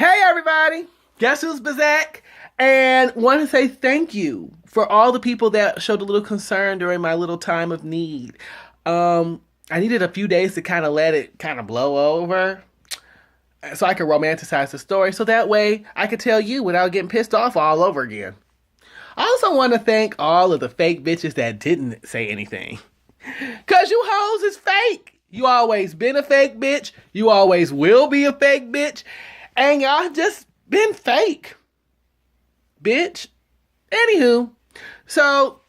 Hey everybody, guess who's back? And want to say thank you for all the people that showed a little concern during my little time of need. I needed a few days to kind of let it kind of blow over so I could romanticize the story so that way I could tell you without getting pissed off all over again. I also want to thank all of the fake bitches that didn't say anything. Cause you hoes is fake. You always been a fake bitch. You always will be a fake bitch. And y'all just been fake. Bitch. Anywho. So,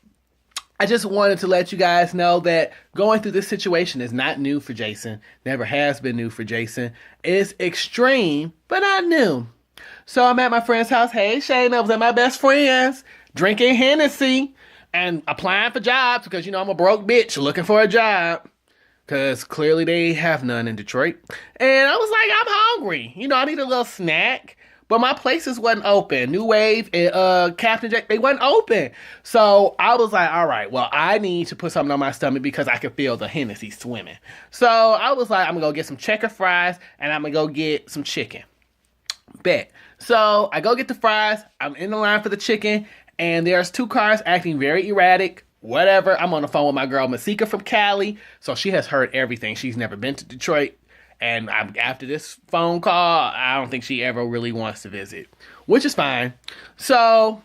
I just wanted to let you guys know that going through this situation is not new for Jason. Never has been new for Jason. It's extreme, but not new. So, I'm at my friend's house. Hey, Shane, I was at my best friend's drinking Hennessy and applying for jobs because, I'm a broke bitch looking for a job. Because clearly they have none in Detroit. And I was like, I'm hungry. I need a little snack. But my places wasn't open. New Wave and Captain Jack, they wasn't open. So I was like, all right, well, I need to put something on my stomach because I could feel the Hennessy swimming. So I was like, I'm going to go get some checker fries and I'm going to go get some chicken. Bet. So I go get the fries. I'm in the line for the chicken. And there's two cars acting very erratic. Whatever. I'm on the phone with my girl Masika from Cali. So she has heard everything. She's never been to Detroit. And after this phone call, I don't think she ever really wants to visit. Which is fine. So,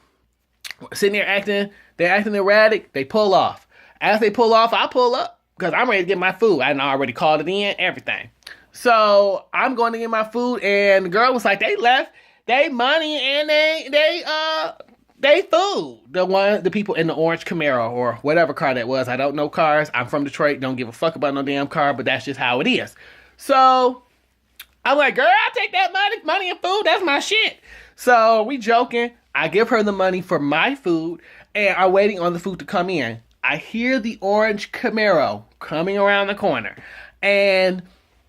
sitting there they're acting erratic. They pull off. As they pull off, I pull up. Because I'm ready to get my food. I already called it in, everything. So, I'm going to get my food. And the girl was like, they left they money and they food. The people in the orange Camaro or whatever car that was. I don't know cars. I'm from Detroit. Don't give a fuck about no damn car, but that's just how it is. So I'm like, girl, I'll take that money and food. That's my shit. So we joking. I give her the money for my food and I'm waiting on the food to come in. I hear the orange Camaro coming around the corner. And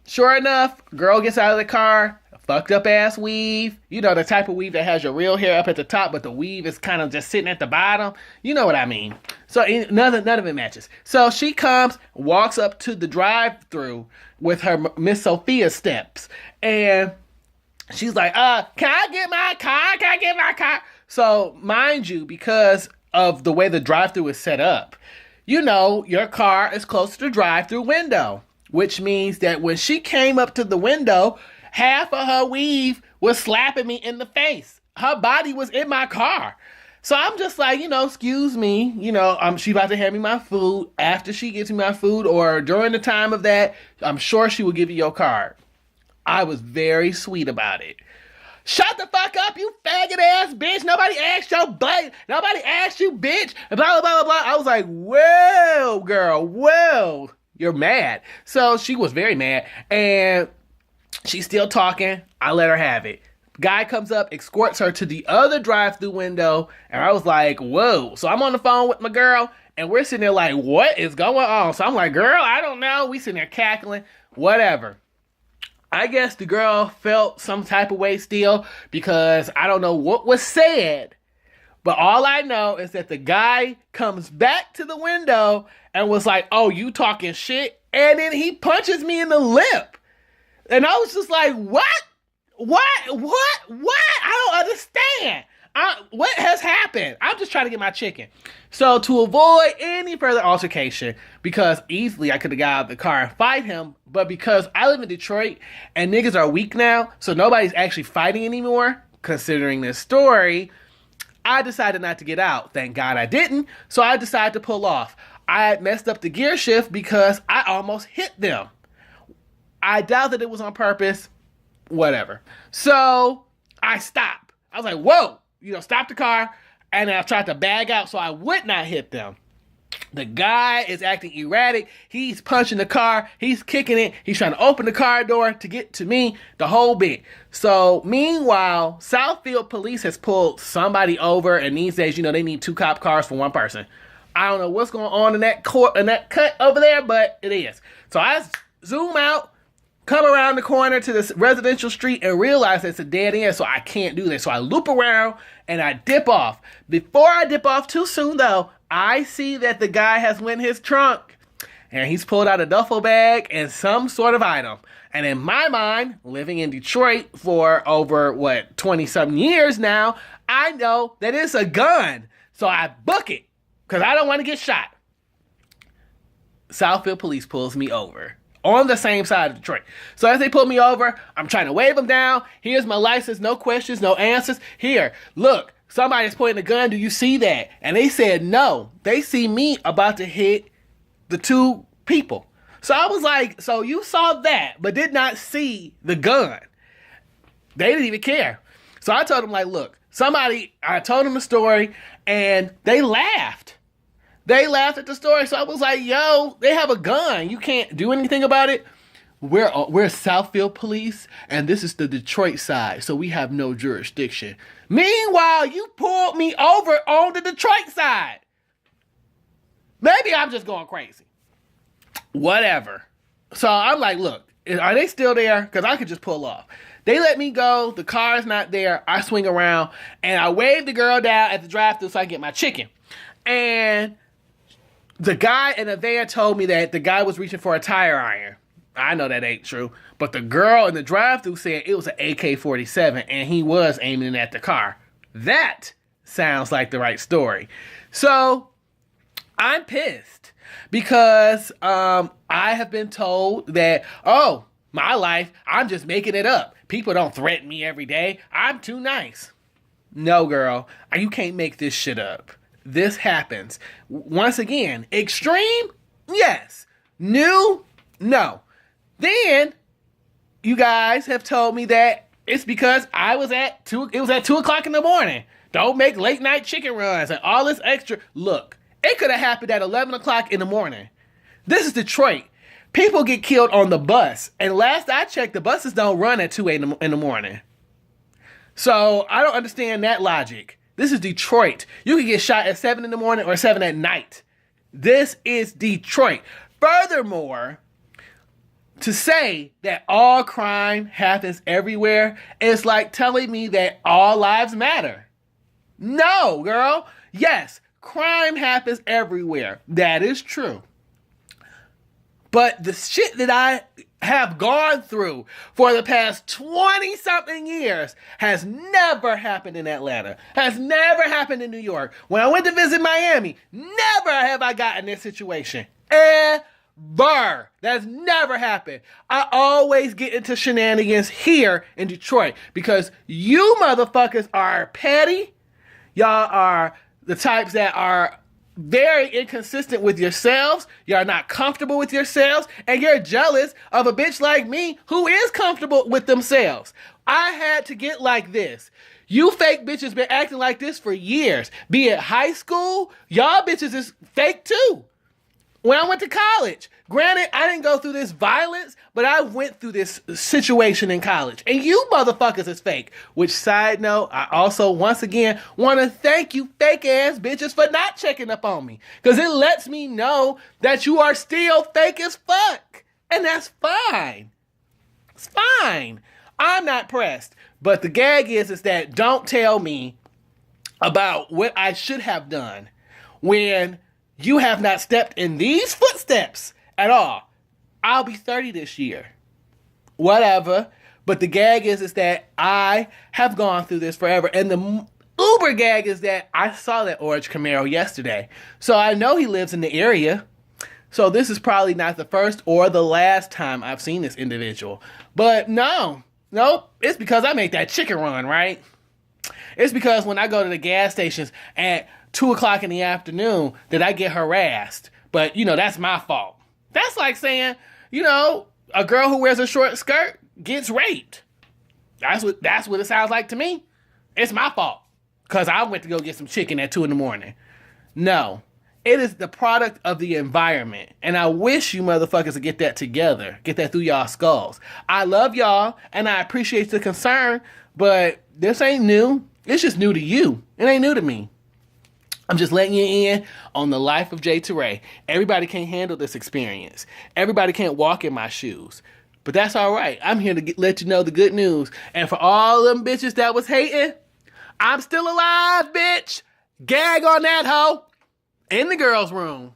sure enough, girl gets out of the car. Fucked up ass weave. The type of weave that has your real hair up at the top, but the weave is kind of just sitting at the bottom. You know what I mean. So none of it matches. So she comes, walks up to the drive-thru with her Miss Sophia steps. And she's like, can I get my car? Can I get my car? So mind you, because of the way the drive-thru is set up, your car is close to the drive-thru window, which means that when she came up to the window, half of her weave was slapping me in the face. Her body was in my car. So I'm just like, excuse me, she about to hand me my food. After she gets me my food or during the time of that, I'm sure she will give you your card. I was very sweet about it. Shut the fuck up, you faggot ass bitch. Nobody asked your butt. Nobody asked you, bitch. Blah, blah, blah, blah. I was like, well, girl, well, you're mad. So she was very mad. And she's still talking. I let her have it. Guy comes up, escorts her to the other drive-thru window, and I was like, whoa. So I'm on the phone with my girl, and we're sitting there like, what is going on? So I'm like, girl, I don't know. We sitting there cackling, whatever. I guess the girl felt some type of way still because I don't know what was said, but all I know is that the guy comes back to the window and was like, oh, you talking shit? And then he punches me in the lip. And I was just like, what? I don't understand. What has happened? I'm just trying to get my chicken. So to avoid any further altercation, because easily I could have got out of the car and fight him, but because I live in Detroit and niggas are weak now, so nobody's actually fighting anymore, considering this story, I decided not to get out. Thank God I didn't. So I decided to pull off. I messed up the gear shift because I almost hit them. I doubt that it was on purpose. Whatever. So I stopped. I was like, whoa, stop the car. And I tried to bag out so I would not hit them. The guy is acting erratic. He's punching the car. He's kicking it. He's trying to open the car door to get to me, the whole bit. So meanwhile, Southfield police has pulled somebody over. And these days, they need 2 cop cars for 1 person. I don't know what's going on in that cut over there, but it is. So I zoom out. Come around the corner to this residential street and realize it's a dead end, so I can't do this. So I loop around and I dip off. Before I dip off too soon, though, I see that the guy has went in his trunk and he's pulled out a duffel bag and some sort of item. And in my mind, living in Detroit for over, 20-something years now, I know that it's a gun. So I book it because I don't want to get shot. Southfield police pulls me over on the same side of Detroit. So as they pull me over, I'm trying to wave them down. Here's my license, no questions, no answers. Here, look, somebody's pointing a gun. Do you see that? And they said no. They see me about to hit the two people. So I was like, so you saw that, but did not see the gun. They didn't even care. So I told them, like, look, I told them the story, and they laughed. They laughed at the story. So I was like, yo, they have a gun. You can't do anything about it. We're Southfield police, and this is the Detroit side, so we have no jurisdiction. Meanwhile, you pulled me over on the Detroit side. Maybe I'm just going crazy. Whatever. So I'm like, look, are they still there? Because I could just pull off. They let me go. The car's not there. I swing around, and I wave the girl down at the drive-thru so I get my chicken. And the guy in the van told me that the guy was reaching for a tire iron. I know that ain't true. But the girl in the drive-thru said it was an AK-47, and he was aiming at the car. That sounds like the right story. So I'm pissed because I have been told that, oh, my life, I'm just making it up. People don't threaten me every day. I'm too nice. No, girl, you can't make this shit up. This happens. Once again, extreme? Yes. New? No. Then you guys have told me that it's because it was at 2 o'clock in the morning. Don't make late night chicken runs and all this extra. Look, it could have happened at 11 o'clock in the morning. This is Detroit. People get killed on the bus. And last I checked, the buses don't run at 2 in the morning. So I don't understand that logic. This is Detroit. You can get shot at 7 in the morning or 7 at night. This is Detroit. Furthermore, to say that all crime happens everywhere is like telling me that all lives matter. No, girl. Yes, crime happens everywhere. That is true. But the shit that I have gone through for the past 20-something years has never happened in Atlanta. Has never happened in New York. When I went to visit Miami, never have I gotten this situation. Ever. That's never happened. I always get into shenanigans here in Detroit because you motherfuckers are petty. Y'all are the types that are very inconsistent with yourselves. You're not comfortable with yourselves, and you're jealous of a bitch like me who is comfortable with themselves. I had to get like this. You fake bitches been acting like this for years. Be it high school, y'all bitches is fake too. When I went to college, granted, I didn't go through this violence, but I went through this situation in college. And you motherfuckers is fake. Which, side note, I also, once again, want to thank you fake-ass bitches for not checking up on me. Because it lets me know that you are still fake as fuck. And that's fine. It's fine. I'm not pressed. But the gag is that don't tell me about what I should have done when you have not stepped in these footsteps at all. I'll be 30 this year. Whatever. But the gag is that I have gone through this forever. And the uber gag is that I saw that orange Camaro yesterday. So I know he lives in the area. So this is probably not the first or the last time I've seen this individual. But nope. It's because I make that chicken run, right? It's because when I go to the gas stations at 2 o'clock in the afternoon that I get harassed. But, that's my fault. That's like saying, a girl who wears a short skirt gets raped. That's what it sounds like to me. It's my fault. Because I went to go get some chicken at 2 in the morning. No. It is the product of the environment. And I wish you motherfuckers would get that together. Get that through y'all skulls. I love y'all, and I appreciate the concern, but this ain't new. It's just new to you. It ain't new to me. I'm just letting you in on the life of Jay Teray. Everybody can't handle this experience. Everybody can't walk in my shoes. But that's all right. I'm here to let you know the good news. And for all them bitches that was hating, I'm still alive, bitch. Gag on that hoe. In the girls' room.